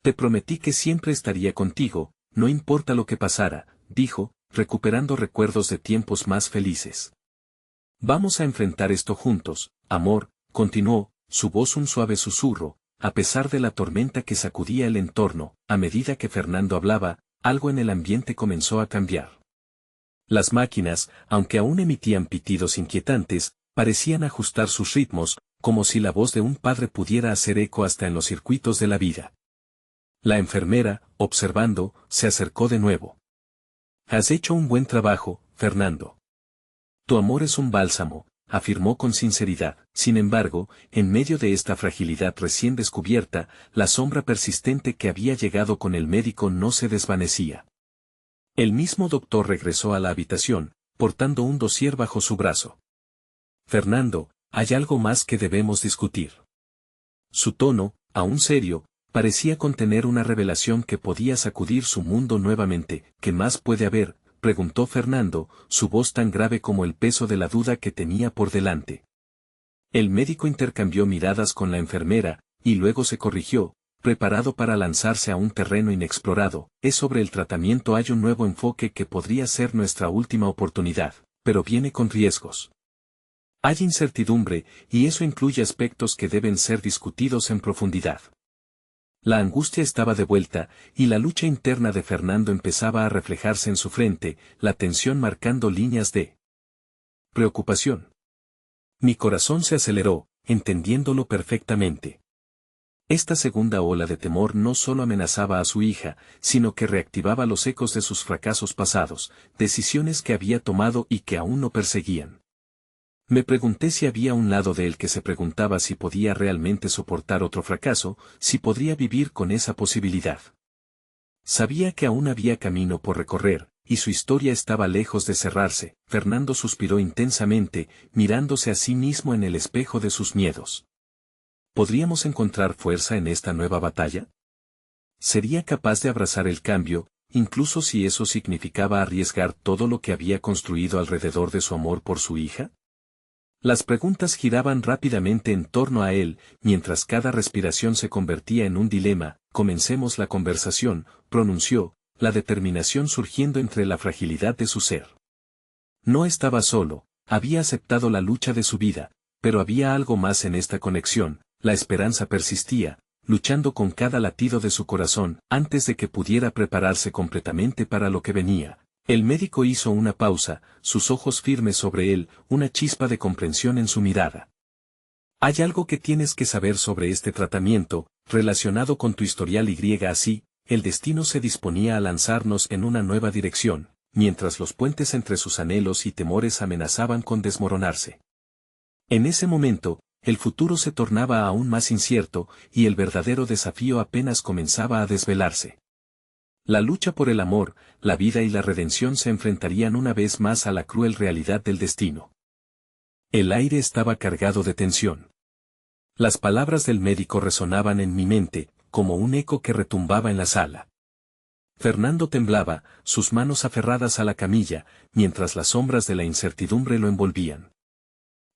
Te prometí que siempre estaría contigo, no importa lo que pasara, dijo, recuperando recuerdos de tiempos más felices. Vamos a enfrentar esto juntos, amor, continuó, su voz un suave susurro, a pesar de la tormenta que sacudía el entorno. A medida que Fernando hablaba, algo en el ambiente comenzó a cambiar. Las máquinas, aunque aún emitían pitidos inquietantes, parecían ajustar sus ritmos, como si la voz de un padre pudiera hacer eco hasta en los circuitos de la vida. La enfermera, observando, se acercó de nuevo. Has hecho un buen trabajo, Fernando. Tu amor es un bálsamo, afirmó con sinceridad. Sin embargo, en medio de esta fragilidad recién descubierta, la sombra persistente que había llegado con el médico no se desvanecía. El mismo doctor regresó a la habitación, portando un dossier bajo su brazo. Fernando, hay algo más que debemos discutir. Su tono, aún serio, parecía contener una revelación que podía sacudir su mundo nuevamente. ¿Qué más puede haber?, preguntó Fernando, su voz tan grave como el peso de la duda que tenía por delante. El médico intercambió miradas con la enfermera, y luego se corrigió, preparado para lanzarse a un terreno inexplorado. Es sobre el tratamiento. Hay un nuevo enfoque que podría ser nuestra última oportunidad, pero viene con riesgos. Hay incertidumbre, y eso incluye aspectos que deben ser discutidos en profundidad. La angustia estaba de vuelta, y la lucha interna de Fernando empezaba a reflejarse en su frente, la tensión marcando líneas de preocupación. Mi corazón se aceleró, entendiéndolo perfectamente. Esta segunda ola de temor no solo amenazaba a su hija, sino que reactivaba los ecos de sus fracasos pasados, decisiones que había tomado y que aún no perseguían. Me pregunté si había un lado de él que se preguntaba si podía realmente soportar otro fracaso, si podría vivir con esa posibilidad. Sabía que aún había camino por recorrer, y su historia estaba lejos de cerrarse. Fernando suspiró intensamente, mirándose a sí mismo en el espejo de sus miedos. ¿Podríamos encontrar fuerza en esta nueva batalla? ¿Sería capaz de abrazar el cambio, incluso si eso significaba arriesgar todo lo que había construido alrededor de su amor por su hija? Las preguntas giraban rápidamente en torno a él, mientras cada respiración se convertía en un dilema. Comencemos la conversación, pronunció, la determinación surgiendo entre la fragilidad de su ser. No estaba solo, había aceptado la lucha de su vida, pero había algo más en esta conexión. La esperanza persistía, luchando con cada latido de su corazón. Antes de que pudiera prepararse completamente para lo que venía, el médico hizo una pausa, sus ojos firmes sobre él, una chispa de comprensión en su mirada. Hay algo que tienes que saber sobre este tratamiento, relacionado con tu historial y así, el destino se disponía a lanzarnos en una nueva dirección, mientras los puentes entre sus anhelos y temores amenazaban con desmoronarse. En ese momento, el futuro se tornaba aún más incierto, y el verdadero desafío apenas comenzaba a desvelarse. La lucha por el amor, la vida y la redención se enfrentarían una vez más a la cruel realidad del destino. El aire estaba cargado de tensión. Las palabras del médico resonaban en mi mente, como un eco que retumbaba en la sala. Fernando temblaba, sus manos aferradas a la camilla, mientras las sombras de la incertidumbre lo envolvían.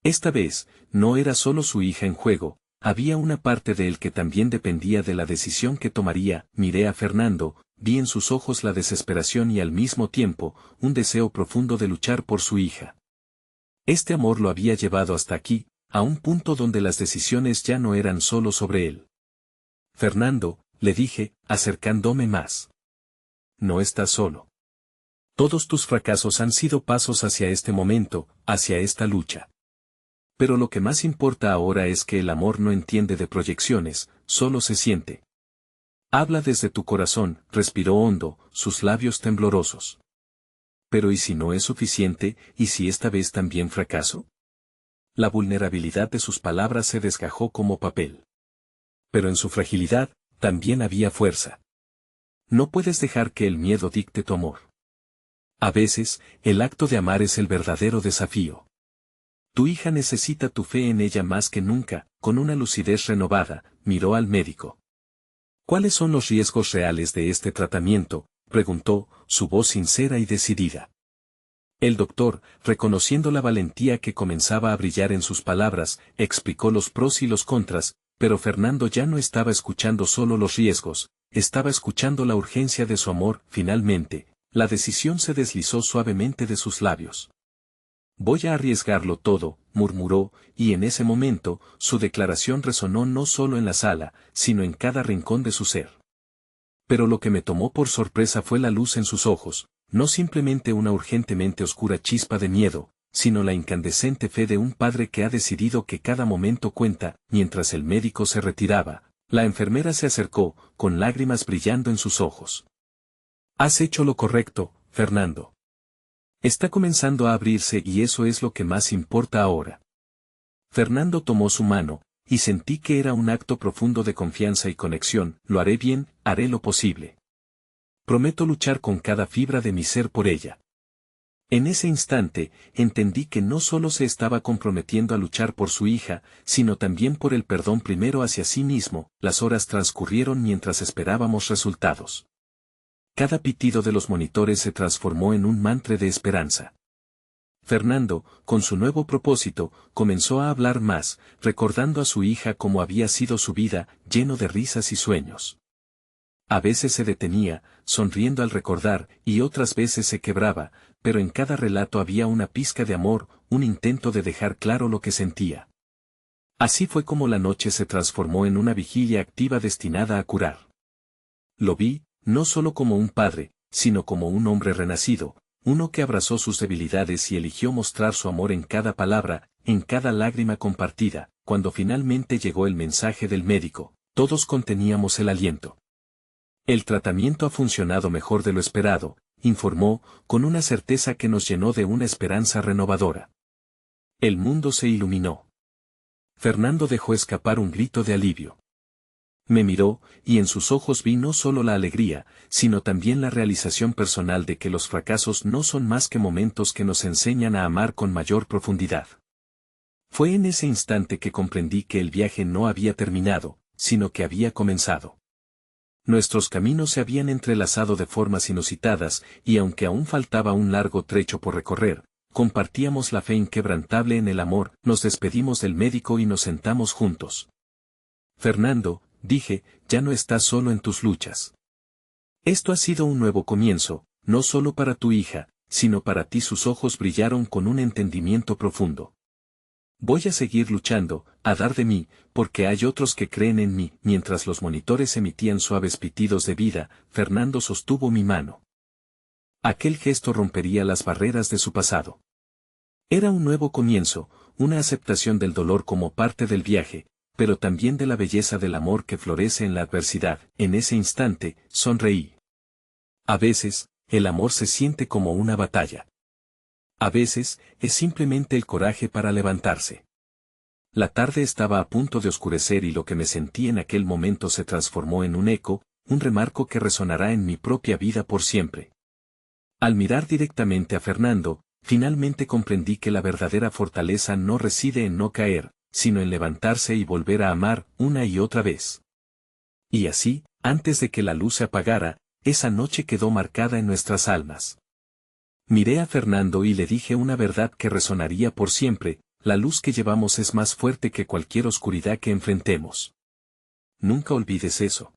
Esta vez, no era solo su hija en juego, había una parte de él que también dependía de la decisión que tomaría. Miré a Fernando, vi en sus ojos la desesperación y al mismo tiempo, un deseo profundo de luchar por su hija. Este amor lo había llevado hasta aquí, a un punto donde las decisiones ya no eran solo sobre él. Fernando, le dije, acercándome más. No estás solo. Todos tus fracasos han sido pasos hacia este momento, hacia esta lucha. Pero lo que más importa ahora es que el amor no entiende de proyecciones, solo se siente. Habla desde tu corazón, respiró hondo, sus labios temblorosos. Pero ¿y si no es suficiente, y si esta vez también fracaso? La vulnerabilidad de sus palabras se desgajó como papel. Pero en su fragilidad, también había fuerza. No puedes dejar que el miedo dicte tu amor. A veces, el acto de amar es el verdadero desafío. Tu hija necesita tu fe en ella más que nunca. Con una lucidez renovada, miró al médico. ¿Cuáles son los riesgos reales de este tratamiento?, preguntó, su voz sincera y decidida. El doctor, reconociendo la valentía que comenzaba a brillar en sus palabras, explicó los pros y los contras, pero Fernando ya no estaba escuchando solo los riesgos, estaba escuchando la urgencia de su amor. Finalmente, la decisión se deslizó suavemente de sus labios. Voy a arriesgarlo todo, murmuró, y en ese momento, su declaración resonó no solo en la sala, sino en cada rincón de su ser. Pero lo que me tomó por sorpresa fue la luz en sus ojos, no simplemente una urgentemente oscura chispa de miedo, sino la incandescente fe de un padre que ha decidido que cada momento cuenta. Mientras el médico se retiraba, la enfermera se acercó, con lágrimas brillando en sus ojos. Has hecho lo correcto, Fernando. Está comenzando a abrirse y eso es lo que más importa ahora. Fernando tomó su mano, y sentí que era un acto profundo de confianza y conexión. Lo haré bien, haré lo posible. Prometo luchar con cada fibra de mi ser por ella. En ese instante, entendí que no solo se estaba comprometiendo a luchar por su hija, sino también por el perdón primero hacia sí mismo. Las horas transcurrieron mientras esperábamos resultados. Cada pitido de los monitores se transformó en un mantra de esperanza. Fernando, con su nuevo propósito, comenzó a hablar más, recordando a su hija cómo había sido su vida, lleno de risas y sueños. A veces se detenía, sonriendo al recordar, y otras veces se quebraba, pero en cada relato había una pizca de amor, un intento de dejar claro lo que sentía. Así fue como la noche se transformó en una vigilia activa destinada a curar. Lo vi, no solo como un padre, sino como un hombre renacido, uno que abrazó sus debilidades y eligió mostrar su amor en cada palabra, en cada lágrima compartida. Cuando finalmente llegó el mensaje del médico, todos conteníamos el aliento. El tratamiento ha funcionado mejor de lo esperado, informó, con una certeza que nos llenó de una esperanza renovadora. El mundo se iluminó. Fernando dejó escapar un grito de alivio. Me miró, y en sus ojos vi no solo la alegría, sino también la realización personal de que los fracasos no son más que momentos que nos enseñan a amar con mayor profundidad. Fue en ese instante que comprendí que el viaje no había terminado, sino que había comenzado. Nuestros caminos se habían entrelazado de formas inusitadas, y aunque aún faltaba un largo trecho por recorrer, compartíamos la fe inquebrantable en el amor. Nos despedimos del médico y nos sentamos juntos. Fernando, dije, ya no estás solo en tus luchas. Esto ha sido un nuevo comienzo, no solo para tu hija, sino para ti. Sus ojos brillaron con un entendimiento profundo. Voy a seguir luchando, a dar de mí, porque hay otros que creen en mí. Mientras los monitores emitían suaves pitidos de vida, Fernando sostuvo mi mano. Aquel gesto rompería las barreras de su pasado. Era un nuevo comienzo, una aceptación del dolor como parte del viaje, pero también de la belleza del amor que florece en la adversidad. En ese instante, sonreí. A veces, el amor se siente como una batalla. A veces, es simplemente el coraje para levantarse. La tarde estaba a punto de oscurecer y lo que me sentí en aquel momento se transformó en un eco, un remarco que resonará en mi propia vida por siempre. Al mirar directamente a Fernando, finalmente comprendí que la verdadera fortaleza no reside en no caer, sino en levantarse y volver a amar una y otra vez. Y así, antes de que la luz se apagara, esa noche quedó marcada en nuestras almas. Miré a Fernando y le dije una verdad que resonaría por siempre: la luz que llevamos es más fuerte que cualquier oscuridad que enfrentemos. Nunca olvides eso.